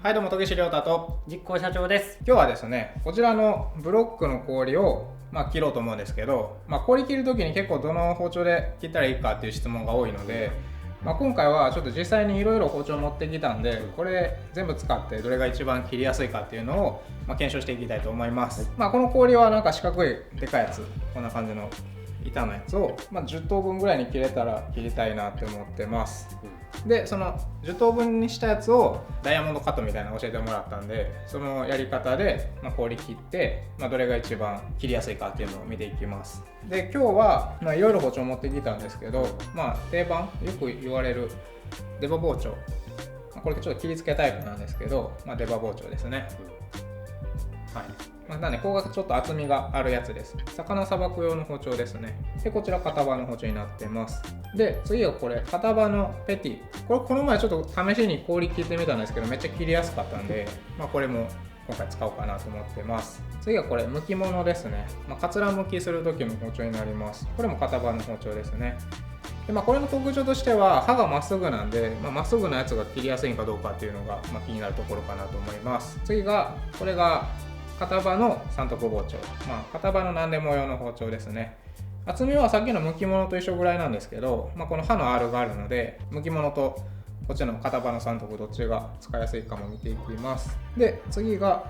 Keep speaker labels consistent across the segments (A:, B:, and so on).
A: はいどうも、戸岸亮太と
B: 実行社長です。
A: 今日はですね、こちらのブロックの氷を切ろうと思うんですけど、氷切るときに結構どの包丁で切ったらいいかっていう質問が多いので、今回はちょっと実際にいろいろ包丁持ってきたんで、これ全部使ってどれが一番切りやすいかっていうのを検証していきたいと思います。この氷はなんか四角いでかいやつ、こんな感じの板のやつを、10等分ぐらいに切れたら切りたいなって思ってます。でその10等分にしたやつをダイヤモンドカットみたいなの教えてもらったんで、そのやり方で氷切って、どれが一番切りやすいかっていうのを見ていきます。で今日はいろいろ包丁持ってきたんですけど、定番よく言われる出刃包丁、これちょっと切り付けタイプなんですけど、出刃包丁ですね。はい。なんでここがちょっと厚みがあるやつです。魚さばく用の包丁ですね。でこちら片刃の包丁になってます。で次はこれ片刃のペティ。この前ちょっと試しに氷切ってみたんですけど、めっちゃ切りやすかったんで、これも今回使おうかなと思ってます。次はこれ剥き物ですね。かつら剥きする時の包丁になります。これも片刃の包丁ですね。でこれの特徴としては刃がまっすぐなんで、まっすぐなやつが切りやすいかどうかっていうのが、気になるところかなと思います。次がこれが片刃の三徳包丁、片刃の何でも用の包丁ですね。厚みはさっきの剥き物と一緒ぐらいなんですけど、この刃の R があるので、剥き物とこっちの片刃の三徳どっちが使いやすいかも見ていきます。で次が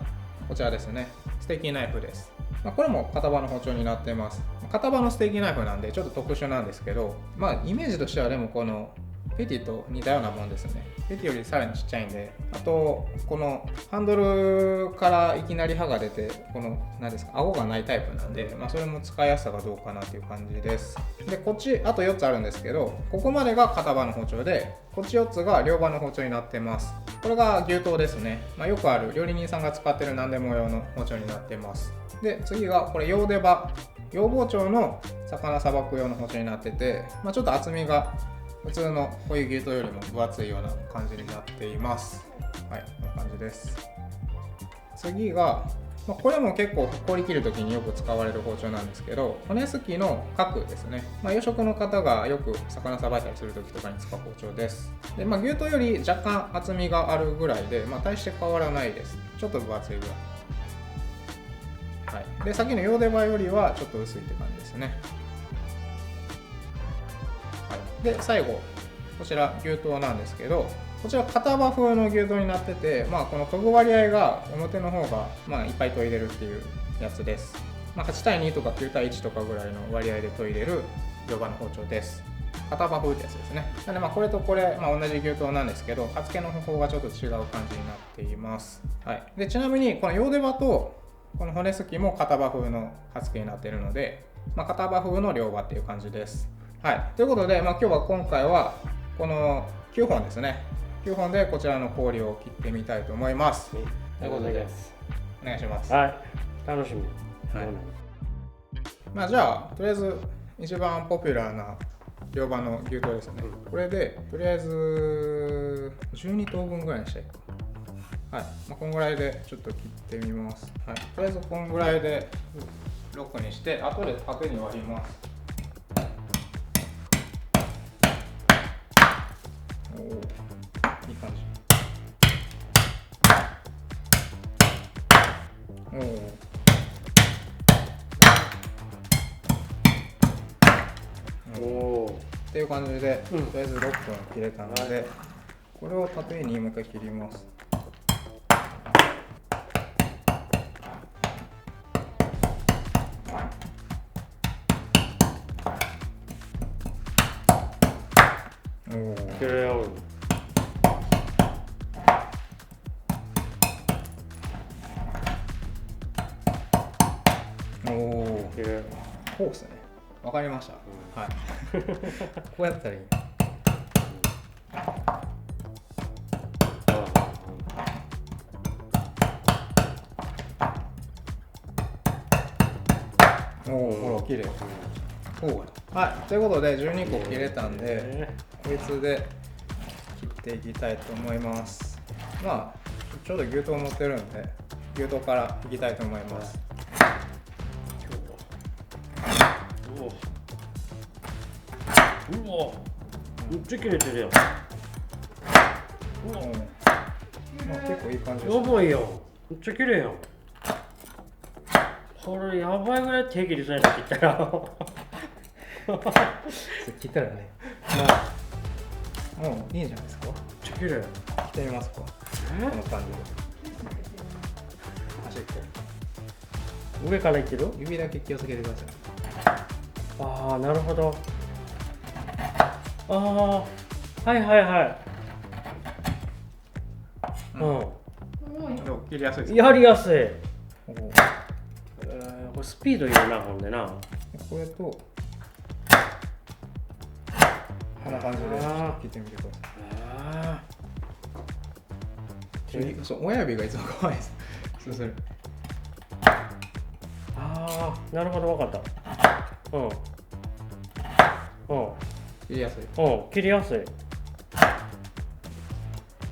A: こちらですね、ステーキナイフです。これも片刃の包丁になってます。片刃のステーキナイフなんでちょっと特殊なんですけど、イメージとしてはでもこのペティと似たようなもんですね。ペティよりさらにちっちゃいんで、あとこのハンドルからいきなり刃が出て、この何ですか、顎がないタイプなんで、それも使いやすさがどうかなという感じです。でこっちあと4つあるんですけど、ここまでが片刃の包丁で、こっち4つが両刃の包丁になってます。これが牛刀ですね。よくある料理人さんが使ってる何でも用の包丁になってます。で次がこれ洋出刃、洋包丁の魚さばく用の包丁になってて、ちょっと厚みが普通のこういう牛刀よりも分厚いような感じになっています。はい、こんな感じです。次が、これも結構氷切るときによく使われる包丁なんですけど、骨すきの角ですね。洋食の方がよく魚さばいたりするときとかに使う包丁です。で、牛刀より若干厚みがあるぐらいで、大して変わらないです。ちょっと分厚いぐらい。はい、で、さっきの洋出刃よりはちょっと薄いって感じですね。で最後こちら牛刀なんですけど、こちら片刃風の牛刀になってて、この研ぐ割合が表の方がいっぱい研いでるっていうやつです。8対2とか9対1とかぐらいの割合で研いでる両刃の包丁です。片刃風ってやつですね。なのでこれとこれ、同じ牛刀なんですけど、刃付けの方法がちょっと違う感じになっています。はい、でちなみにこの洋出刃とこの骨すきも片刃風の刃付けになっているので、片刃風の両刃っていう感じです。はい、ということで、今回はこの9本ですね。9本でこちらの氷を切ってみたいと思います。ということで、お願いします。
B: はい、楽しみ。
A: はい、じゃあとりあえず一番ポピュラーな両刃の牛刀ですね。これでとりあえず12等分ぐらいにしたいか。はい、こんぐらいでちょっと切ってみます。はい、とりあえずこんぐらいで6にして、後で縦に割ります。おお、いい感じ。おお。っていう感じで、とりあえず6分切れたので、これを縦にもう一回切ります。おお。
B: 切れよる。
A: おお。こうですね。わかりました。はい。こうやったらいい。おお、ほら綺麗。こう。はい。ということで12個切れたんで、こいつで切っていきたいと思います。ちょうど牛刀持ってるんで、牛刀からいきたいと思います。
B: うわ、めっちゃ切れてるやん。
A: まあ、結構いい感じです、
B: やばいやん。めっちゃ綺麗やん。これやばいぐらい手切りそうやなって言ったら。
A: 切ったらね、もういいんじゃないですか。
B: めっちゃ綺麗。
A: 切ってみますか。この感じで。端っこ。
B: 上からいってる？
A: 指だけ気をつけてください。
B: ああ、なるほど。ああ、はいはいはい。
A: でも切りやすいです
B: やりやすい。
A: おー
B: これスピードいるな、ほんでな。
A: これとこんな感じで切ってみてくださ
B: あ
A: い。そう親指がいつも怖いです。そうする。
B: あ、なるほど、わかった。
A: 切りやすい。
B: 切りやすい。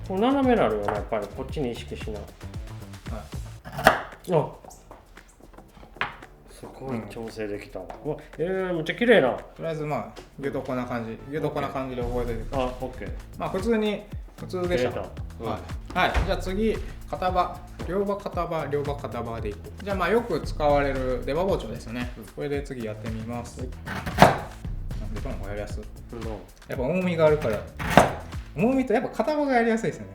B: こう斜めなるよな、やっぱりこっちに意識しな。すごい調整できた。めっちゃ綺麗な。
A: とりあえずまあ言うとこんな感じ、言うとこんな感じで覚えておいてください。
B: オッケー。
A: まあ普通でした。はい。じゃあ次片刃、両刃片刃、両刃片刃でいく。じゃあまあよく使われる出刃包丁ですね。これで次やってみます。出刃の方がやりやすい。やっぱ重みがあるから。重みとやっぱ片刃がやりやすいですよね。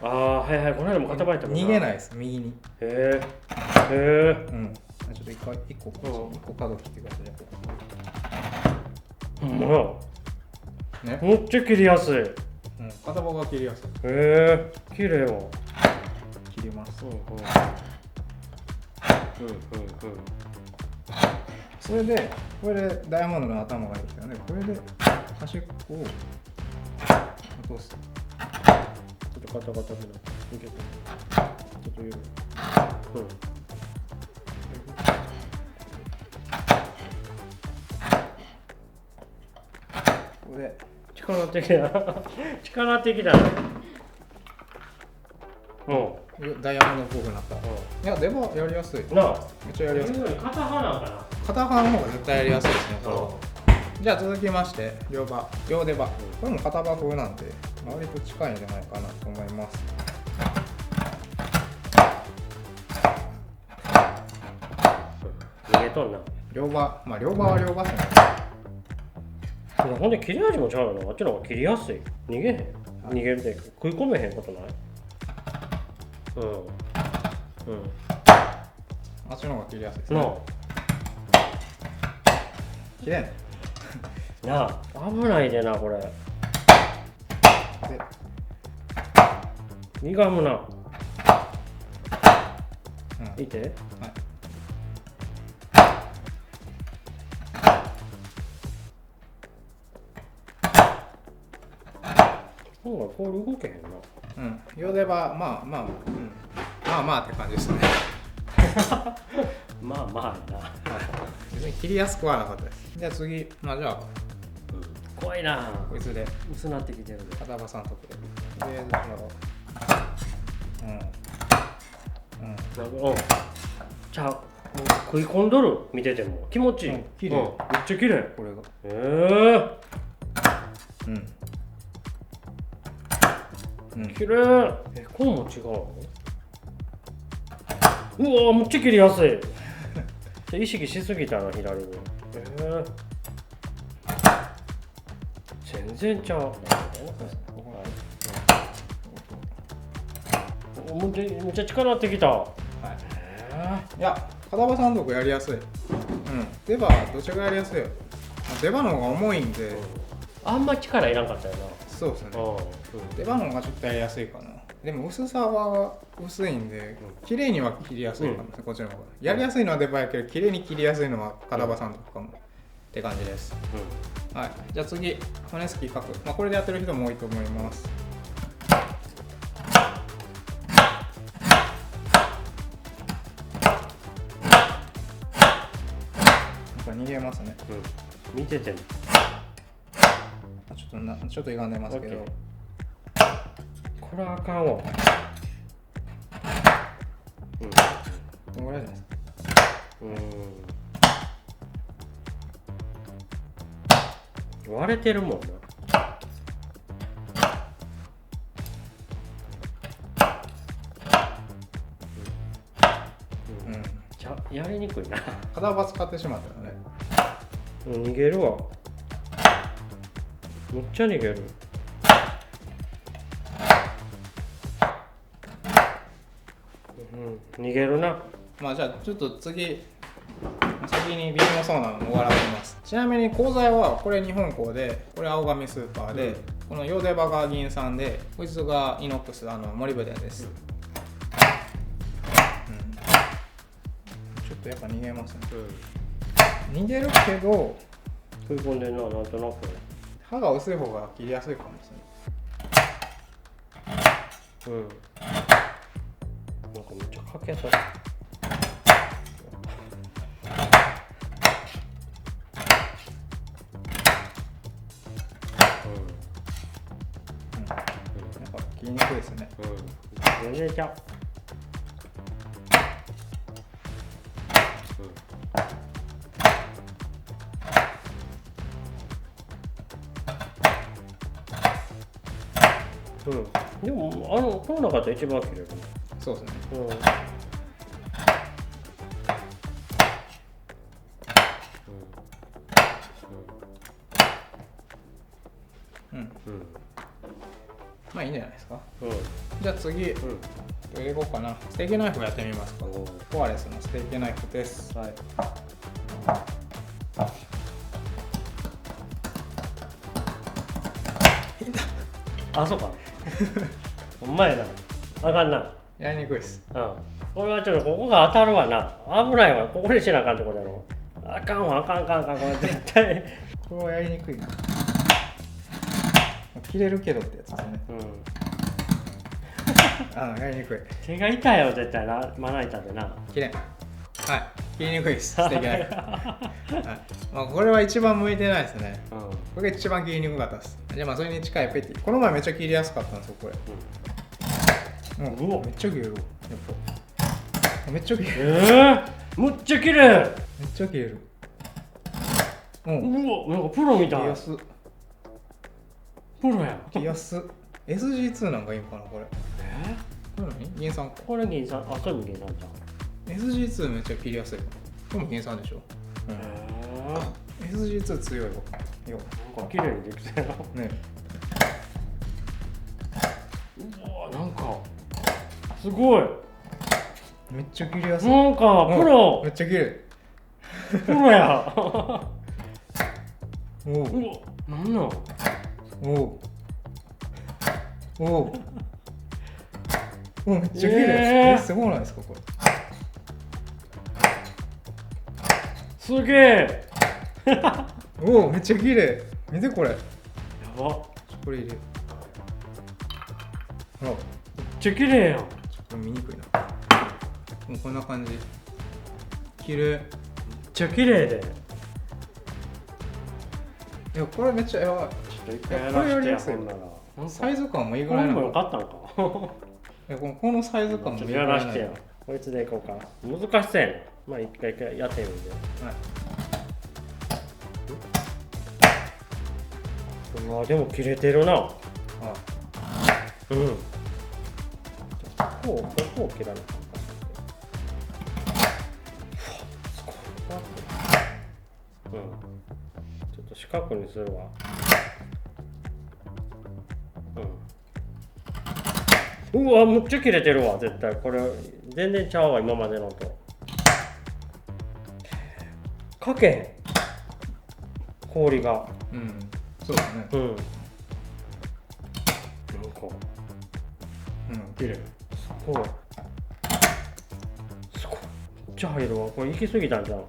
B: はいはい、この間も片刃やったもんな。
A: 逃げないです、右に。
B: へえ。
A: うん。ちょっと一個角切ってください。
B: ね、めっちゃ切りやすい。
A: 片刃が切りやすい。
B: 綺麗わ。
A: 切ります。それで、これでダイヤモンドの頭ができたので、これで端っこを落とす。
B: ちょっとガタガタでな。いけた。ちょっと緩い。
A: これで
B: 力的だ。力的だね。
A: ダイヤモンドっぽくなった。いや、出刃やりやすい。めっちゃやりやすい。
B: 片刃なんかな。
A: 片刃の方が絶対やりやすいですね。じゃあ続きまして、両出刃。これも片刃風なんで、割と近いんじゃないかなと思います。
B: 逃げとんな。
A: 両刃は両刃ですね。
B: ほんで切れ味もちゃうよな。あっちの方が切りやすい。逃げへん。逃げるで食い込めへんことない。
A: あっちの方が切りやすいですね。切れん。
B: なあ、危ないでな、これ。苦むな。見て。これ動けへんな。
A: 両出刃、まあまあって感じですね。
B: まあまあな。
A: 別に切りやすくはなかったです。じゃあ次、じゃあ
B: 怖いな。
A: こいつで
B: 薄なってきてるで。
A: 片刃さんとこで。
B: じゃあ食い込んどる。見てても気持ちいい。
A: 綺麗。
B: めっちゃ綺麗。
A: これが。
B: 綺麗。こうも違う。うわ、めっちゃ切りやすい。意識しすぎたな、左に。全然ちゃう。めっちゃ力なってきた。
A: いや、片刃さんとこやりやすい。出刃どっちがやりやすいよ。出刃の方が重いんで。
B: あんま力いらんかったよな。
A: そうですね。出刃の方がちょっとやりやすいかな。でも薄さは薄いんで、綺麗には切りやすいかも、こっちの方が。やりやすいのは出刃やけど、綺麗に切りやすいのは片刃さんとかも。って感じです。はい。じゃあ次、骨すき角。これでやってる人も多いと思います。逃げますね。
B: 見ててね。
A: ちょっと歪んでますけど。
B: これはあかんわ。
A: このぐらいじゃないですか。
B: 割れてるもんな。やりにくいな。
A: 片刃使ってしまったよね。
B: 逃げるわ。めっちゃ逃げる。逃げるな。
A: まあじゃあちょっと先に微妙そうなの終わらせます。ちなみに鋼材はこれ日本鋼で、これ青紙スーパーで、このヨデバが銀酸で、こいつがイノックス、モリブデンです。ちょっとやっぱ逃げますね。逃げるけど
B: 食い込んでるな、なんとなく。
A: 刃が薄い方が切りやすいかもしれない。
B: なんかめっちゃかけそう。
A: なんか切りにくいですね。
B: 全然ちゃう。でもこの中で一番切れる。
A: そうですね。まあいいんじゃないですか。じゃあ次、どれいこうかな。ステーキナイフやってみますか。コアレスのステーキナイフです。はい。
B: あ、そうか。ほんまやな。あかんな。
A: やりにくいです。
B: これはちょっとここが当たるわな。危ないわ。ここにしなあかんってことやろ。あかんわ、あかん。これ絶対。
A: これはやりにくいな。切れるけどってやつですね。やりにくい。
B: 手が痛いよ、絶対な。まな板でな。
A: 切れん。はい。切りにくいです。ステーキナイフ。まあこれは一番向いてないですね。これが一番切りにくかったです。じゃあまあそれに近いペティ。この前めっちゃ切りやすかったんですよ、これ。うわ、めっちゃ切れる。やっぱ。めっちゃ切れる。
B: むっちゃ綺麗。
A: めっちゃ切れる。
B: うわ、なんかプロみたい。
A: 切りやす。
B: プロや。
A: 切りやす。SG2 なんかいいのかな、これ。これ何？銀酸か。
B: これ銀酸。あ、それも銀酸じ
A: ゃん。SG2 めっちゃ切りやすい。これも銀酸でしょ。SG2 強いわ。よ。
B: なんか綺麗にできてるな。ね。うわ、なんかすごい。
A: めっちゃ切りやすい。
B: なんかプロ。
A: めっちゃ切れる。
B: プロや。
A: おお。
B: うわ、なんなん。
A: おお。めっちゃ綺麗。すごいないですかこれ。
B: すげえ。
A: おお、めっちゃ綺麗。見てこれ。や
B: ば。
A: これ入れる。ほら。めっ
B: ちゃ綺麗やん。
A: これ見にくいな。もうこんな感じ。綺麗。めっ
B: ちゃ綺麗で。
A: いや、これめっちゃやばい。これやりやすい。サイズ感もいいぐらいなの。
B: これもよかったのか。
A: このサイズ感もいいぐらいなの。
B: やらしてよ。こいつでいこうか。難しそうやね。まあ一回やってみるんで。はい。まあでも切れてるな。ここを切らなかった。ちょっと四角にするわ。うわ、むっちゃ切れてるわ、絶対。これ、全然ちゃうわ、今までのと。かけへん。氷が。
A: そうだね。なんか。綺麗。
B: すごい。すごい。めっちゃ入るわ。これ行き過ぎたんじゃん。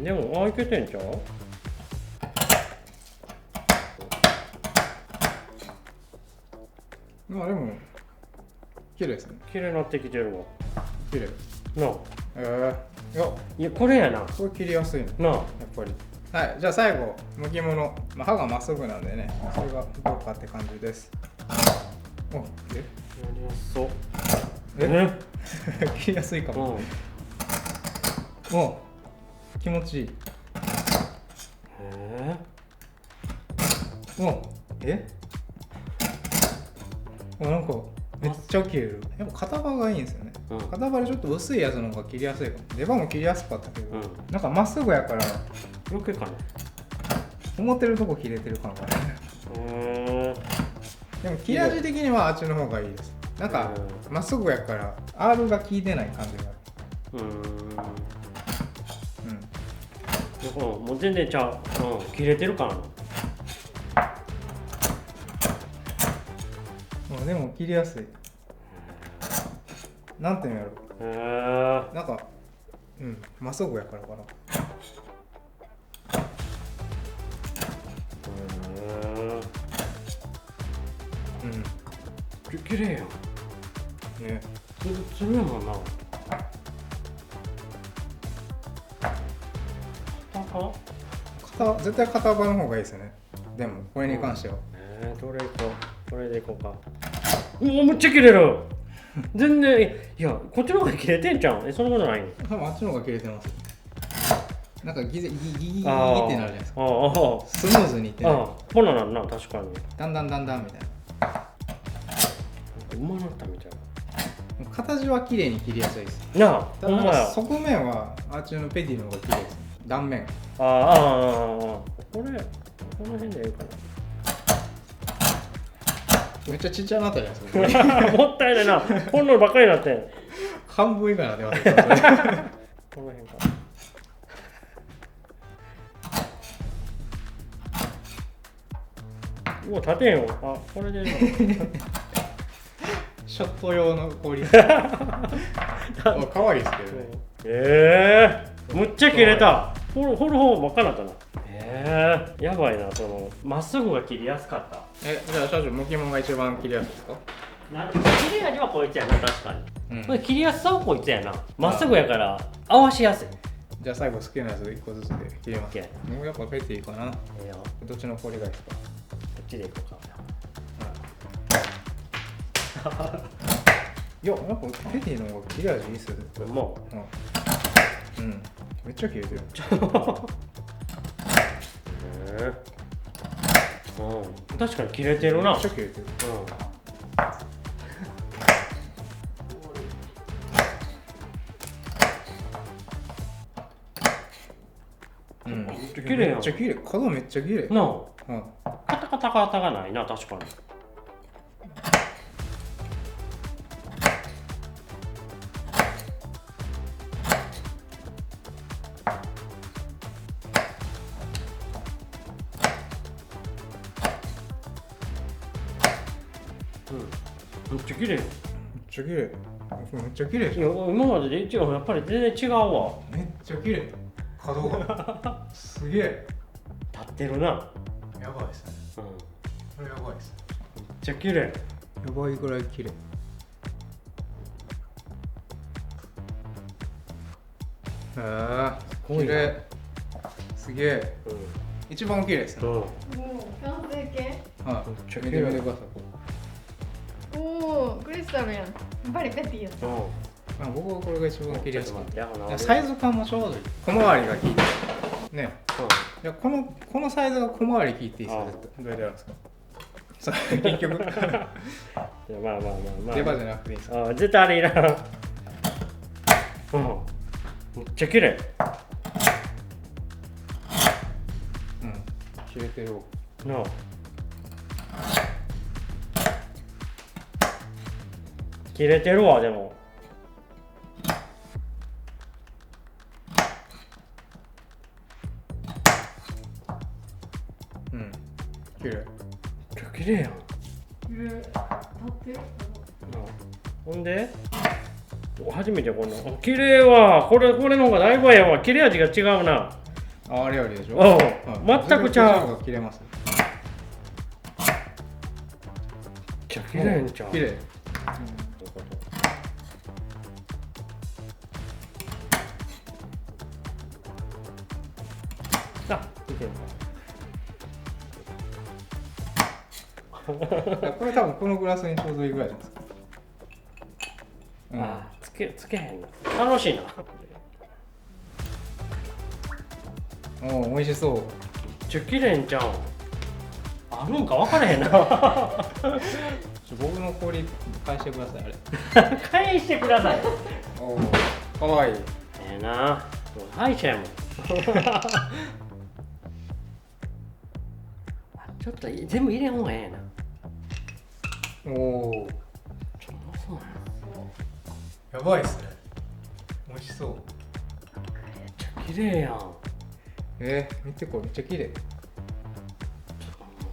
B: でも、いけてんちゃう？
A: まあでも綺麗ですね。
B: 綺麗になってきてるわ。
A: 綺麗。
B: なあ。いやこれやな。
A: これ切りやすいの。
B: なあ。
A: やっぱり。はい、じゃあ最後剥き物。刃がまっすぐなんでね。それがどうかって感じです。お、
B: やりやすそう。
A: 切りやすいかも。お、気持ちいい。お、なんかめっちゃ切れる。でも片刃がいいんですよね、
B: うん
A: 片刃でちょっと薄いやつの方が切りやすいかも。出刃も切りやすかったけど、
B: うん
A: なんかまっすぐやから
B: 余計かね。
A: 思ってるとこ切れてる感がある。でも切れ味的にはあっちの方がいいです。なんかまっすぐやから R が効いてない感じがある。
B: もう全然ちゃう、切れてるかな。
A: でも切りやすい。なんていうんやろ。なんかまっすぐやからかな。
B: 綺麗やん
A: ね。
B: つるやもんな。
A: 絶対片刃の方がいいですよね。でもこれに関しては、
B: どれいこう。これでいこうか。めっちゃ切れる。全然いや、こっちの方が切れてんじゃん。そんなことない。
A: 多分あっちの方が切れてます。なんかギギギギギギってなるじゃないですか。スムーズにいってない。
B: ほななんな、確かに。
A: だんだんみたいな。
B: うまなったみたい
A: な。形は綺麗に切りやすいです。
B: なあ、
A: ただ側面はあっちのペティの方が綺麗です。断面。
B: この辺でいいかな。
A: めっちゃちっちゃなったじゃないですか。
B: もったいないな。ほんのばっかりになってん。
A: 半分以下なってます。
B: この辺か。うわ、立てんよ。これで。
A: ショット用の氷。可愛いですけどね。
B: むっちゃ切れた。掘る方ばっかなったな。やばいな、まっすぐが切りやすかった。
A: じゃあ社長、むきもんが一番切りやすいですか？
B: 切れ味はこいつやな、確かに。切りやすさはこいつやな。まっすぐやから合わしやすい。
A: じゃあ最後好きなやつ1個ずつで切れます。もうやっぱペティかな。どっちの氷がいいですか？
B: こっちでいこうか。
A: いや、やっぱペティの方が切れ味いいっすよ。
B: も
A: うめっちゃ切れてる。
B: 確かに切れてるな。
A: めっちゃ切れてる。めっちゃ綺麗やん。めっちゃ綺麗。角めっちゃ綺麗。
B: なあ。カタカタカタがないな、確かに。めっちゃ綺麗。めっ
A: ちゃ綺麗。めっちゃ綺麗。
B: 今までで一応やっぱり全然違うわ。
A: めっちゃ綺麗。角がすげえ
B: 立ってるな。
A: やばいですね。これやばいです。
B: めっちゃ綺麗。や
A: ばいぐらい綺麗。綺麗。すげえ。一番綺麗ですね。
C: 完成形。
A: めっちゃ綺麗。見てください。
C: クリスタルやん。バリペティやん。
A: 僕はこれが一番切りやすかった。サイズ感もちょうどいい。小回りが効いてる。ね。いやこのサイズが小回り効いていいですか？どれでやるんですか？結局。
B: まあ。
A: 出刃じゃなくていいですか？
B: 絶対あれいらん。めっちゃ綺麗。
A: 切れてる。
B: なあ。切れてるわ、でも。
A: 綺麗。
B: 綺麗やん。
C: 立ってる。
B: ほんで初めてこんな綺麗わ。これの方がだいぶやわ。切れ味が違うな。
A: あれよりでしょ。
B: 全くちゃう。
A: 切れます。
B: めっちゃ綺麗んちゃう。
A: 綺麗。
B: 見てる
A: か。これ多分このグラスにちょうどいいぐらいじゃないですか。
B: つけへんな。楽しいな。
A: 美味しそう。
B: めっちゃ綺麗んちゃう。あるんか分からへんな。
A: 僕の氷返してくださいあれ。
B: 返してください。
A: おお、かわいい。
B: ええな。歯医者やもん。ちょっと全部入れん方がええな。
A: おお、
B: そう
A: やばいっすね。美味しそう。
B: めっちゃ綺麗やん。
A: 見てこれめっちゃ綺麗。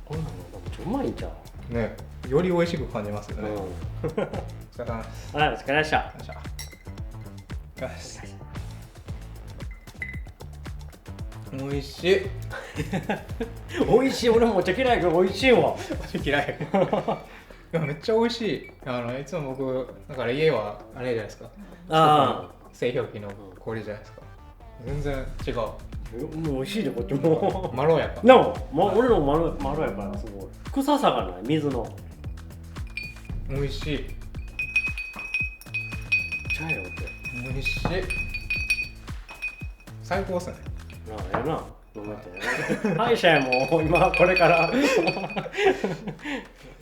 B: こんなのめっちゃうまいんちゃう。
A: ね、より美味しく感じますよね。
B: うん。
A: お疲れ様です。
B: はい、お疲れ様でした。
A: よいしょ。よし。美味しい。
B: 美味しい。俺もお茶嫌いやけど美味しいわ。
A: 嫌い。いやめっちゃ美味しい。いつも僕だから家はあれじゃないですか。
B: あ
A: 製氷機の氷じゃないですか。全然違う。
B: もう美味しいでこっちも。
A: まろやか。
B: なあ、俺のまろやからすごい。臭さがない水の。
A: 美味しい。
B: 茶よって。
A: 美味しい。最高っすね。
B: なあ、ええな。飲めて。歯医者やもん、今これから。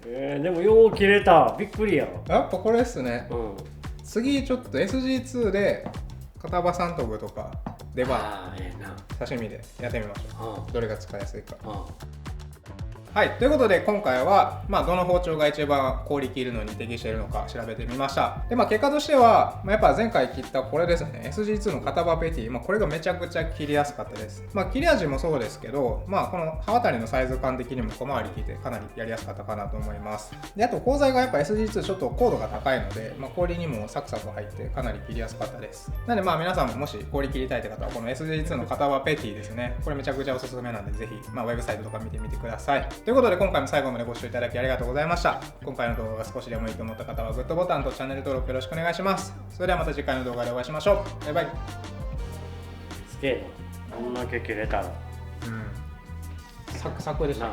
B: でもよう切れた。びっくりや。
A: やっぱこれっすね。
B: うん。
A: 次ちょっと SG2 で片場三徳とか出番
B: ああ、ええな。
A: 刺身でやってみましょう。どれが使いやすいか。はい、ということで今回は、どの包丁が一番氷切るのに適しているのか調べてみました。で、結果としては、やっぱ前回切ったこれですね、SG2 の片刃ペティ、これがめちゃくちゃ切りやすかったです。切れ味もそうですけど、この刃渡りのサイズ感的にも小回り効いてかなりやりやすかったかなと思います。で、あと鋼材がやっぱ SG2 ちょっと高度が高いので、氷にもサクサク入ってかなり切りやすかったです。なので皆さんももし氷切りたいという方はこの SG2 の片刃ペティですね、これめちゃくちゃおすすめなんでぜひ、ウェブサイトとか見てみてください。ということで今回も最後までご視聴いただきありがとうございました。今回の動画が少しでもいいと思った方はグッドボタンとチャンネル登録よろしくお願いします。それではまた次回の動画でお会いしましょう。バイバイ。
B: すげえな。こんだけ切れたら。
A: サクサクでした。
B: な